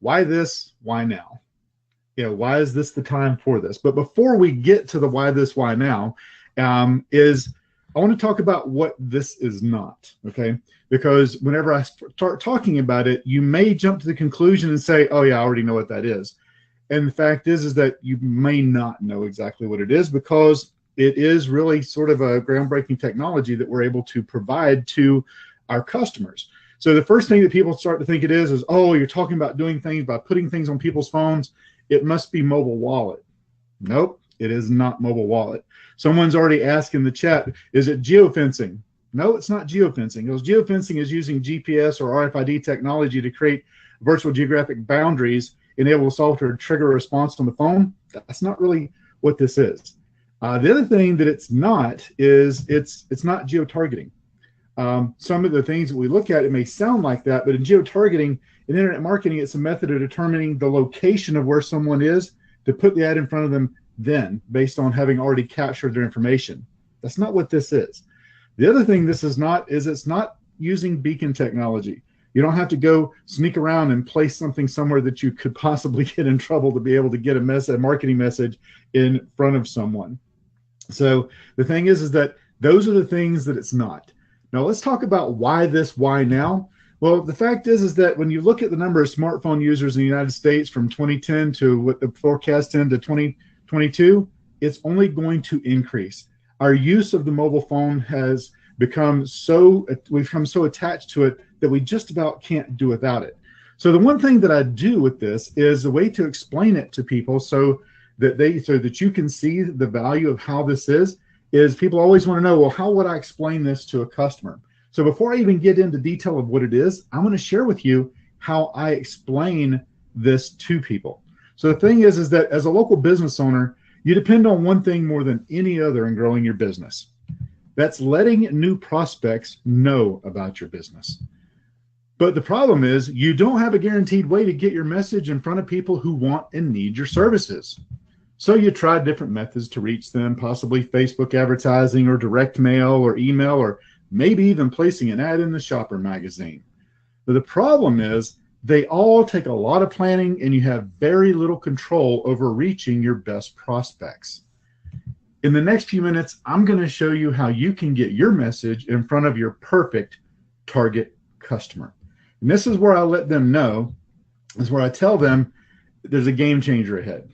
why this, why now? Why is this the time for this? But before we get to the why this, why now, is I want to talk about what this is not, okay? Because whenever I start talking about it, you may jump to the conclusion and say, oh yeah, I already know what that is. And the fact is that you may not know exactly what it is, because it is really sort of a groundbreaking technology that we're able to provide to our customers. So the first thing that people start to think it is, oh, you're talking about doing things by putting things on people's phones. It must be mobile wallet. Nope, it is not mobile wallet. Someone's already asked in the chat, is it geofencing? No, it's not geofencing. Because geofencing is using GPS or RFID technology to create virtual geographic boundaries, enable software to trigger a response on the phone. That's not really what this is. The other thing that it's not is it's not geotargeting. Some of the things that we look at, it may sound like that, but in geotargeting, in internet marketing, it's a method of determining the location of where someone is to put the ad in front of them then, based on having already captured their information. That's not what this is. The other thing this is not is it's not using beacon technology. You don't have to go sneak around and place something somewhere that you could possibly get in trouble to be able to get a marketing message in front of someone. So the thing is that those are the things that it's not. Now let's talk about why this, why now. Well, the fact is that when you look at the number of smartphone users in the United States from 2010 to what the forecast into 2022, it's only going to increase. Our use of the mobile phone has become we've become so attached to it that we just about can't do without it. So the one thing that I do with this is a way to explain it to people so that you can see the value of how this is people always want to know, well, how would I explain this to a customer? So before I even get into detail of what it is, I'm going to share with you how I explain this to people. So the thing is that as a local business owner, you depend on one thing more than any other in growing your business. That's letting new prospects know about your business. But the problem is you don't have a guaranteed way to get your message in front of people who want and need your services. So you try different methods to reach them, possibly Facebook advertising or direct mail or email, or maybe even placing an ad in the shopper magazine. But the problem is they all take a lot of planning, and you have very little control over reaching your best prospects. In the next few minutes, I'm going to show you how you can get your message in front of your perfect target customer. And this is where I let them know, is where I tell them there's a game changer ahead.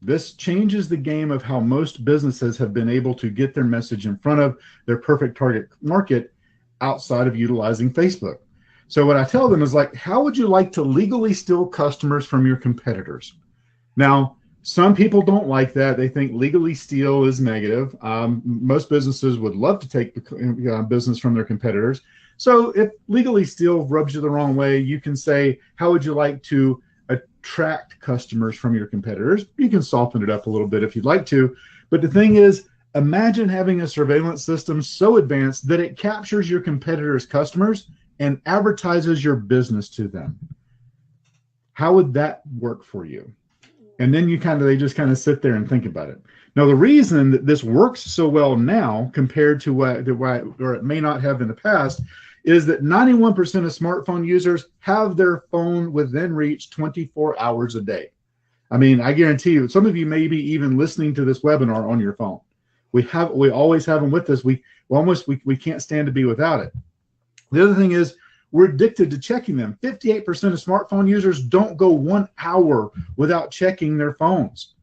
This changes the game of how most businesses have been able to get their message in front of their perfect target market outside of utilizing Facebook. So what I tell them is like, how would you like to legally steal customers from your competitors? Now, some people don't like that. They think legally steal is negative. Most businesses would love to take business from their competitors. So if legally steal rubs you the wrong way, you can say, how would you like to attract customers from your competitors? You can soften it up a little bit if you'd like to. But the thing is, imagine having a surveillance system so advanced that it captures your competitors' customers and advertises your business to them. How would that work for you? And then they just kind of sit there and think about it. Now, the reason that this works so well now compared to what it may not have in the past is that 91% of smartphone users have their phone within reach 24 hours a day. I mean, I guarantee you, some of you may be even listening to this webinar on your phone. We always have them with us. We can't stand to be without it. The other thing is we're addicted to checking them. 58% of smartphone users don't go 1 hour without checking their phones.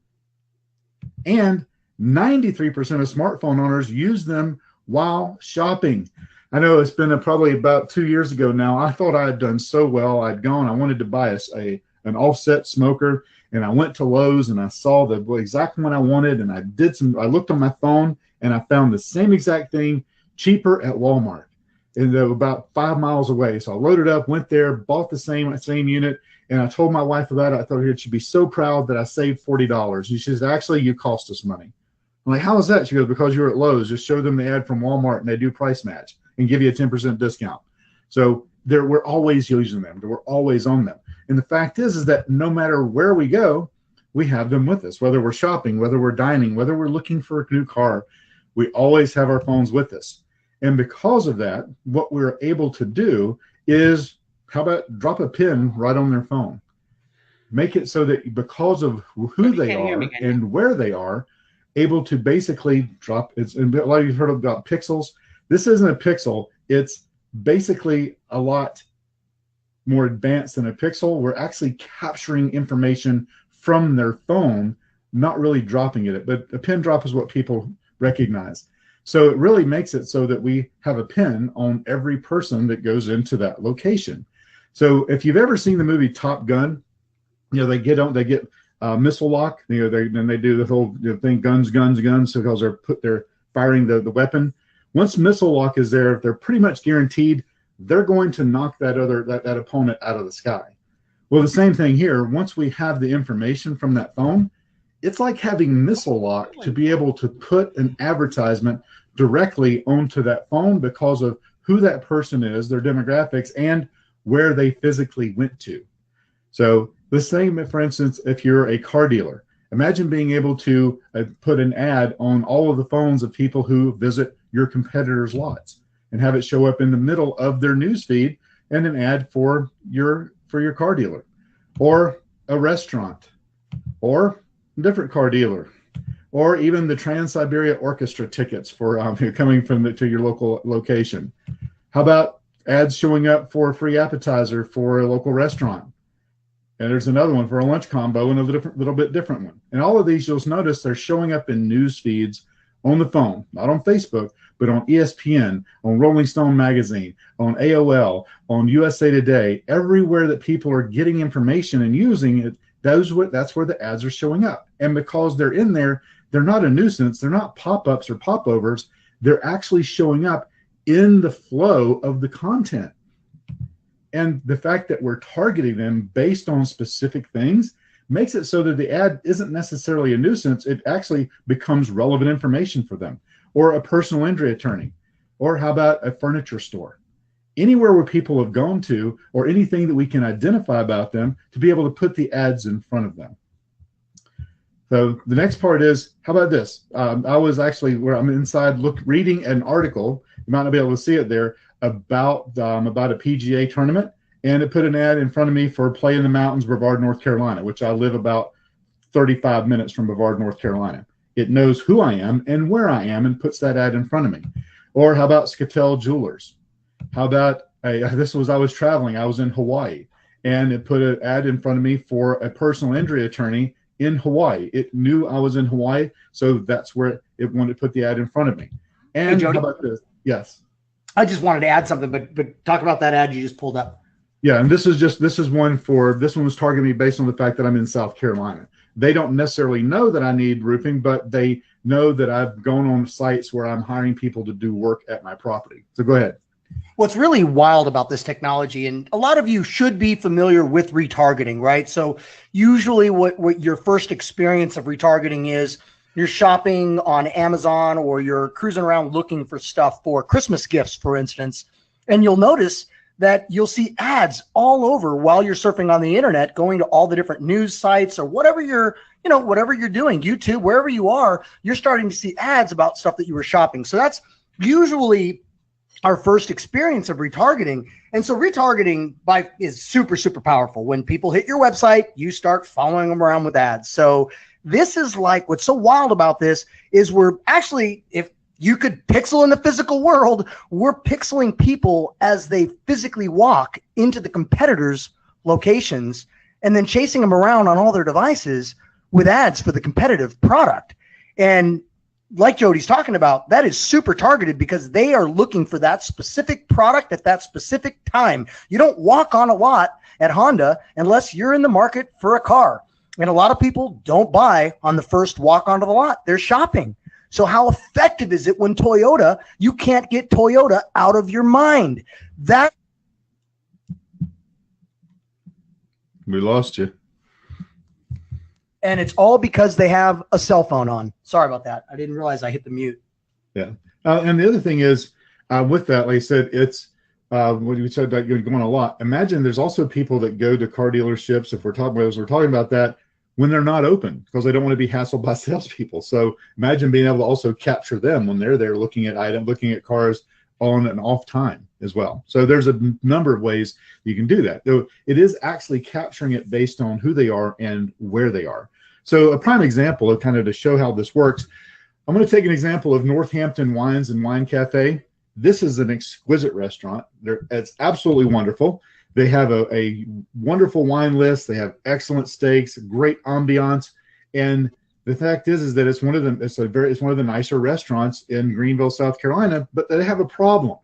And 93% of smartphone owners use them while shopping. I know it's been probably about 2 years ago now. I thought I had done so well. I wanted to buy an offset smoker, and I went to Lowe's and I saw the exact one I wanted, and I looked on my phone and I found the same exact thing cheaper at Walmart, and about 5 miles away. So I loaded up, went there, bought the same unit, and I told my wife about it. I thought she'd be so proud that I saved $40. And she says, actually, you cost us money. I'm like, how is that? She goes, because you're at Lowe's. Just show them the ad from Walmart and they do price match and give you a 10% discount. So we're always using them. We're always on them. And the fact is that no matter where we go, we have them with us, whether we're shopping, whether we're dining, whether we're looking for a new car, we always have our phones with us. And because of that, what we're able to do is, how about drop a pin right on their phone? make it so that because of who they are and where they are, able to basically drop. It's, and a lot of you've heard about pixels. This isn't a pixel. It's basically a lot more advanced than a pixel. We're actually capturing information from their phone, not really dropping it. But a pin drop is what people recognize. So it really makes it so that we have a pin on every person that goes into that location. So if you've ever seen the movie Top Gun, you know, they get missile lock, you know, then they do the whole thing, guns, so because they're firing the weapon. Once missile lock is there, they're pretty much guaranteed they're going to knock that opponent out of the sky. Well, the same thing here. Once we have the information from that phone, it's like having missile lock to be able to put an advertisement directly onto that phone because of who that person is, their demographics, and where they physically went to. So the same, for instance, if you're a car dealer, imagine being able to put an ad on all of the phones of people who visit your competitors' lots and have it show up in the middle of their news feed and an ad for your car dealer, or a restaurant, or a different car dealer, or even the Trans-Siberia Orchestra tickets for coming to your local location. How about ads showing up for a free appetizer for a local restaurant? And there's another one for a lunch combo and a little bit different one. And all of these, you'll notice they're showing up in news feeds on the phone, not on Facebook, but on ESPN, on Rolling Stone magazine, on AOL, on USA Today, everywhere that people are getting information and using it. That's where the ads are showing up. And because they're in there, they're not a nuisance. They're not pop-ups or popovers. They're actually showing up in the flow of the content. And the fact that we're targeting them based on specific things makes it so that the ad isn't necessarily a nuisance. It actually becomes relevant information for them, or a personal injury attorney, or how about a furniture store? Anywhere where people have gone to, or anything that we can identify about them to be able to put the ads in front of them. So the next part is, how about this? I was actually, where I'm inside reading an article, you might not be able to see it there, about a PGA tournament, and it put an ad in front of me for Play in the Mountains, Brevard, North Carolina, which I live about 35 minutes from Brevard, North Carolina. It knows who I am and where I am and puts that ad in front of me. Or how about Skatel Jewelers? How about, I was traveling, I was in Hawaii, and it put an ad in front of me for a personal injury attorney in Hawaii. It knew I was in Hawaii, so that's where it wanted to put the ad in front of me. And hey, how about this? Yes. I just wanted to add something, but talk about that ad you just pulled up. Yeah, and this one was targeting me based on the fact that I'm in South Carolina. They don't necessarily know that I need roofing, but they know that I've gone on sites where I'm hiring people to do work at my property. So go ahead. What's really wild about this technology, and a lot of you should be familiar with retargeting, right? So usually what your first experience of retargeting is, you're shopping on Amazon or you're cruising around looking for stuff for Christmas gifts, for instance, and you'll notice that you'll see ads all over while you're surfing on the internet, going to all the different news sites or whatever you're doing, YouTube, wherever you are, you're starting to see ads about stuff that you were shopping. So that's usually our first experience of retargeting. And so retargeting is super, super powerful. When people hit your website, you start following them around with ads. So this is like, what's so wild about this is we're actually, if you could pixel in the physical world, we're pixeling people as they physically walk into the competitors' locations and then chasing them around on all their devices with ads for the competitive product. And like Jody's talking about, that is super targeted because they are looking for that specific product at that specific time. You don't walk on a lot at Honda unless you're in the market for a car. And a lot of people don't buy on the first walk onto the lot. They're shopping. So how effective is it when Toyota, you can't get Toyota out of your mind? We lost you. And it's all because they have a cell phone on. Sorry about that. I didn't realize I hit the mute. Yeah. And the other thing is, with that, like I said, it's what you said that you're going a lot. Imagine there's also people that go to car dealerships, if we're talking about that, when they're not open because they don't want to be hassled by salespeople. So imagine being able to also capture them when they're there looking at cars on an off time as well. So there's a number of ways you can do that. Though it is actually capturing it based on who they are and where they are. So a prime example of kind of to show how this works, I'm going to take an example of Northampton Wines and Wine Cafe. This is an exquisite restaurant. It's absolutely wonderful. They have a wonderful wine list. They have excellent steaks, great ambiance, and the fact is that it's one of the nicer restaurants in Greenville, South Carolina, but they have a problem.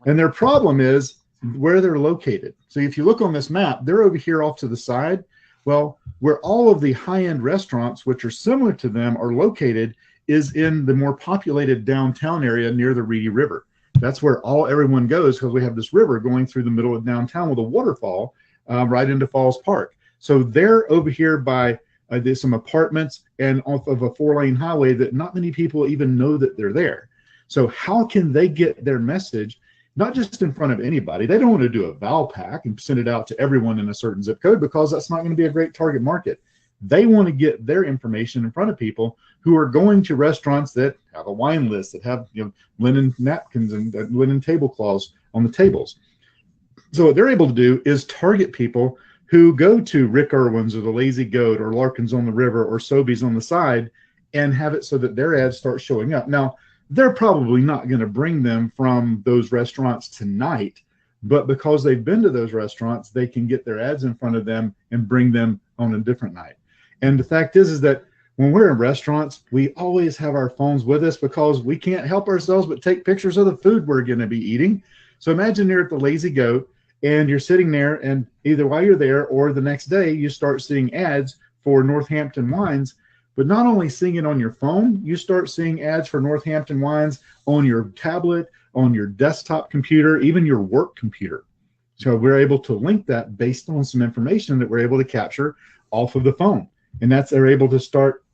And their problem is where they're located. So if you look on this map, they're over here off to the side. Well, where all of the high-end restaurants, which are similar to them, are located is in the more populated downtown area near the Reedy River. That's where everyone goes, because we have this river going through the middle of downtown with a waterfall right into Falls Park. So they're over here by there's some apartments and off of a 4-lane highway that not many people even know that they're there. So how can they get their message, not just in front of anybody? They don't want to do a Val pack and send it out to everyone in a certain zip code, because that's not going to be a great target market. They want to get their information in front of people who are going to restaurants that have a wine list, that have linen napkins and linen tablecloths on the tables. So what they're able to do is target people who go to Rick Irwin's or the Lazy Goat or Larkin's on the River or Sobeys on the side, and have it so that their ads start showing up. Now, they're probably not going to bring them from those restaurants tonight, but because they've been to those restaurants, they can get their ads in front of them and bring them on a different night. And the fact is that when we're in restaurants, we always have our phones with us, because we can't help ourselves but take pictures of the food we're going to be eating. So imagine you're at the Lazy Goat and you're sitting there, and either while you're there or the next day, you start seeing ads for Northampton Wines. But not only seeing it on your phone, you start seeing ads for Northampton Wines on your tablet, on your desktop computer, even your work computer. So we're able to link that based on some information that we're able to capture off of the phone. And they're able to start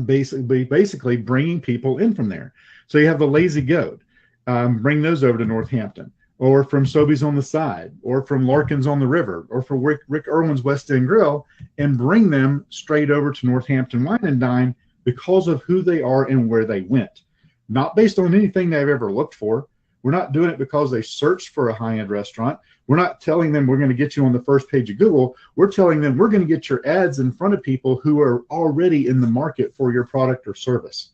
basically bringing people in from there. So you have the Lazy Goat, bring those over to Northampton, or from Sobeys on the side, or from Larkin's on the River, or from Rick Irwin's West End Grill, and bring them straight over to Northampton Wine and Dine because of who they are and where they went. Not based on anything they've ever looked for. We're not doing it because they searched for a high-end restaurant. We're not telling them we're going to get you on the first page of Google. We're telling them we're going to get your ads in front of people who are already in the market for your product or service.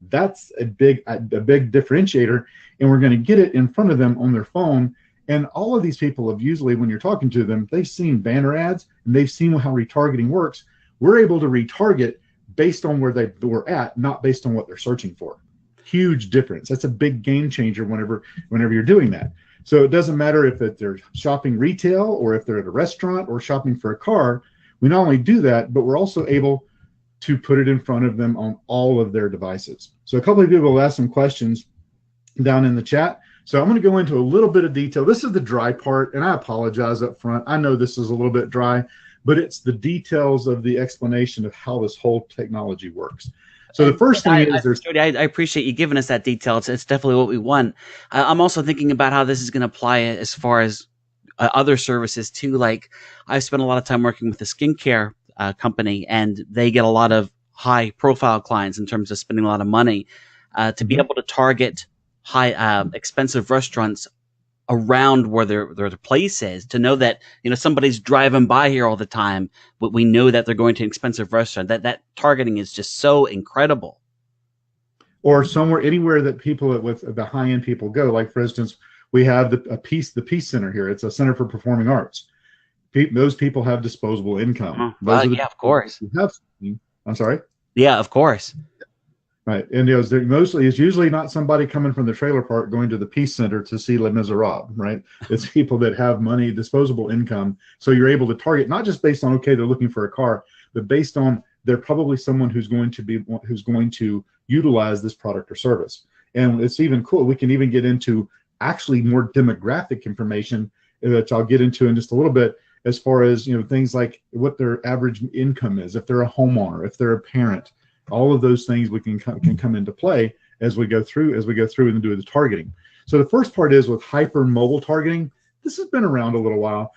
That's a big differentiator, and we're going to get it in front of them on their phone. And all of these people have usually, when you're talking to them, they've seen banner ads and they've seen how retargeting works. We're able to retarget based on where they were at, not based on what they're searching for. Huge difference. That's a big game changer whenever you're doing that. So it doesn't matter if they're shopping retail or if they're at a restaurant or shopping for a car. We not only do that, but we're also able to put it in front of them on all of their devices. So a couple of people will ask some questions down in the chat. So I'm going to go into a little bit of detail. This is the dry part, and I apologize up front. I know this is a little bit dry, but it's the details of the explanation of how this whole technology works. So the first thing is Jody, I appreciate you giving us that detail. It's definitely what we want. I'm also thinking about how this is going to apply as far as other services too. Like, I've spent a lot of time working with a skincare company, and they get a lot of high profile clients in terms of spending a lot of money to be able to target high expensive restaurants around where their place is, to know that somebody's driving by here all the time, but we know that they're going to an expensive restaurant. That targeting is just so incredible. Or somewhere, anywhere that people with the high end people go. Like, for instance, we have the Peace Center here. It's a center for performing arts. Those people have disposable income. Yeah, of course. I'm sorry. Yeah, of course. Right, and it's usually not somebody coming from the trailer park going to the Peace Center to see Les Miserables, right? It's people that have money, disposable income. So you're able to target not just based on, okay, they're looking for a car, but based on they're probably someone who's going to utilize this product or service. And it's even cool. We can even get into actually more demographic information, which I'll get into in just a little bit, as far as things like what their average income is, if they're a homeowner, if they're a parent. All of those things can come into play as we go through and do the targeting. So the first part is with hyper mobile targeting. This has been around a little while.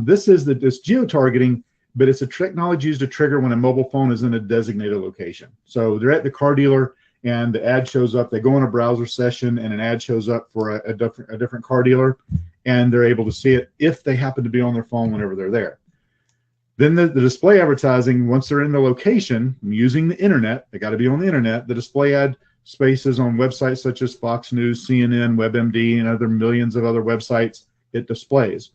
This geo-targeting, but it's a technology used to trigger when a mobile phone is in a designated location. So they're at the car dealer and the ad shows up. They go on a browser session, and an ad shows up for a different car dealer, and they're able to see it if they happen to be on their phone whenever they're there. Then the display advertising, once they're in the location using the internet, they got to be on the internet. The display ad spaces on websites such as Fox News, CNN, WebMD, and other millions of other websites, it displays.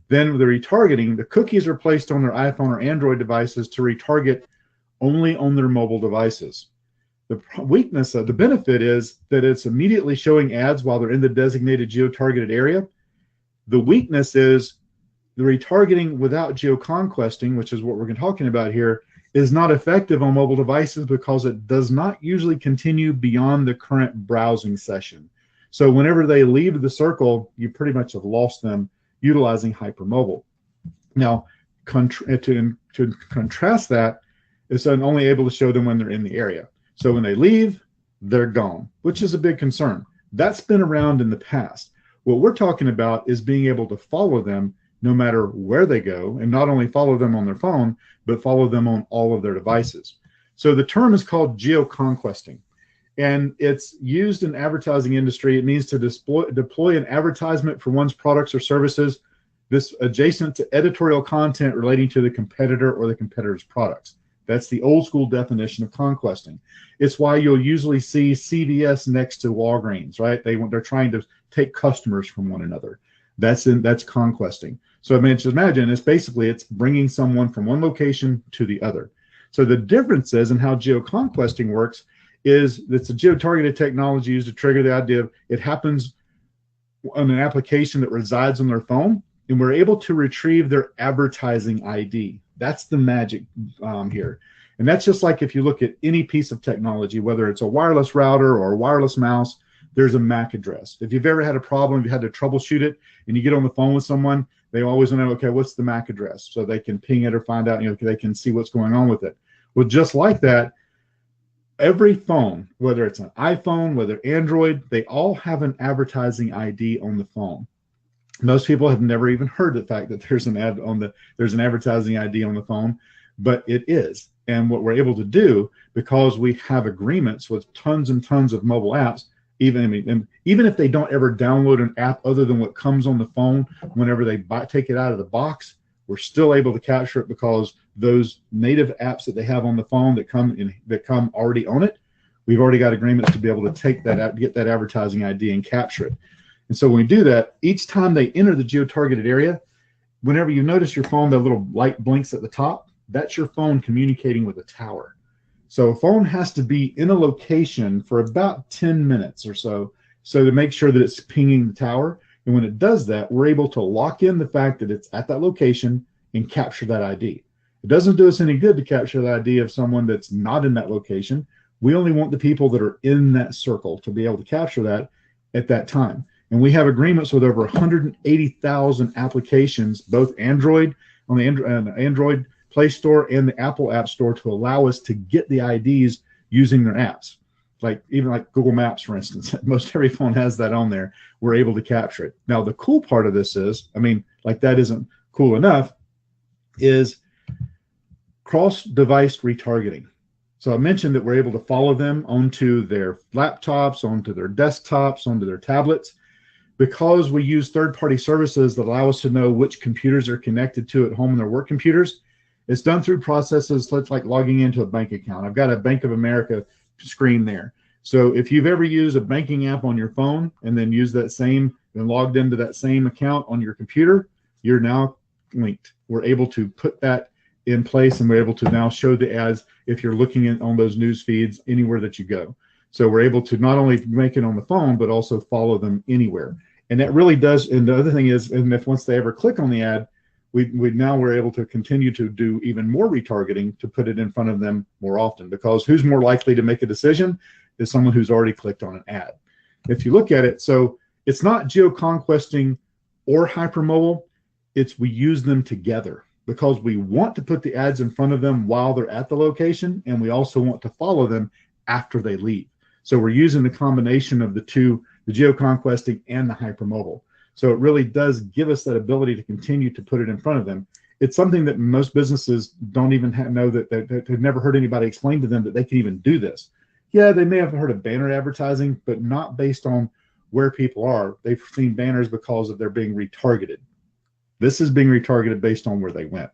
Then with the retargeting, the cookies are placed on their iPhone or Android devices to retarget only on their mobile devices. The weakness of the benefit is that it's immediately showing ads while they're in the designated geo-targeted area. The weakness is the retargeting without geoconquesting, which is what we're talking about here, is not effective on mobile devices because it does not usually continue beyond the current browsing session. So whenever they leave the circle, you pretty much have lost them utilizing hypermobile. Now, to contrast that, it's only able to show them when they're in the area. So when they leave, they're gone, which is a big concern. That's been around in the past. What we're talking about is being able to follow them no matter where they go, and not only follow them on their phone, but follow them on all of their devices. So the term is called geoconquesting, and it's used in advertising industry. It means to deploy an advertisement for one's products or services this adjacent to editorial content relating to the competitor or the competitor's products. That's the old school definition of conquesting. It's why you'll usually see CVS next to Walgreens, right? They're trying to take customers from one another. That's conquesting. So I mean, just imagine it's bringing someone from one location to the other. So the difference is in how geoconquesting works is it's a geo-targeted technology used to trigger the idea of it happens on an application that resides on their phone, and we're able to retrieve their advertising ID. That's the magic here. And that's just like if you look at any piece of technology, whether it's a wireless router or a wireless mouse, there's a MAC address. If you've ever had a problem, you had to troubleshoot it, and you get on the phone with someone, they always want to know, okay, what's the MAC address? So they can ping it or find out, they can see what's going on with it. Well, just like that, every phone, whether it's an iPhone, whether Android, they all have an advertising ID on the phone. Most people have never even heard the fact that there's an advertising ID on the phone, but it is. And what we're able to do, because we have agreements with tons and tons of mobile apps, even if they don't ever download an app other than what comes on the phone, whenever they take it out of the box, we're still able to capture it because those native apps that they have on the phone that come already on it, we've already got agreements to be able to take that app, get that advertising ID and capture it. And so when we do that, each time they enter the geo-targeted area, whenever you notice your phone, the little light blinks at the top, that's your phone communicating with a tower. So a phone has to be in a location for about 10 minutes or so to make sure that it's pinging the tower. And when it does that, we're able to lock in the fact that it's at that location and capture that ID. It doesn't do us any good to capture the ID of someone that's not in that location. We only want the people that are in that circle to be able to capture that at that time. And we have agreements with over 180,000 applications, both Android on the Android Play Store and the Apple App Store, to allow us to get the IDs using their apps. Even like Google Maps, for instance, most every phone has that on there. We're able to capture it. Now, the cool part of this is, that isn't cool enough, is cross-device retargeting. So I mentioned that we're able to follow them onto their laptops, onto their desktops, onto their tablets. Because we use third-party services that allow us to know which computers are connected to at home and their work computers, it's done through processes like logging into a bank account. I've got a Bank of America screen there. So if you've ever used a banking app on your phone and then used that same and logged into that same account on your computer, you're now linked. We're able to put that in place, and we're able to now show the ads if you're looking on those news feeds anywhere that you go. So we're able to not only make it on the phone, but also follow them anywhere. And that really does. And the other thing is, and if once they ever click on the ad, we're able to continue to do even more retargeting to put it in front of them more often, because who's more likely to make a decision is someone who's already clicked on an ad. If you look at it, so it's not geoconquesting or hypermobile, we use them together because we want to put the ads in front of them while they're at the location, and we also want to follow them after they leave. So we're using the combination of the two, the geoconquesting and the hypermobile. So it really does give us that ability to continue to put it in front of them. It's something that most businesses don't even know that they've never heard anybody explain to them that they can even do this. Yeah, they may have heard of banner advertising, but not based on where people are. They've seen banners because of they're being retargeted. This is being retargeted based on where they went.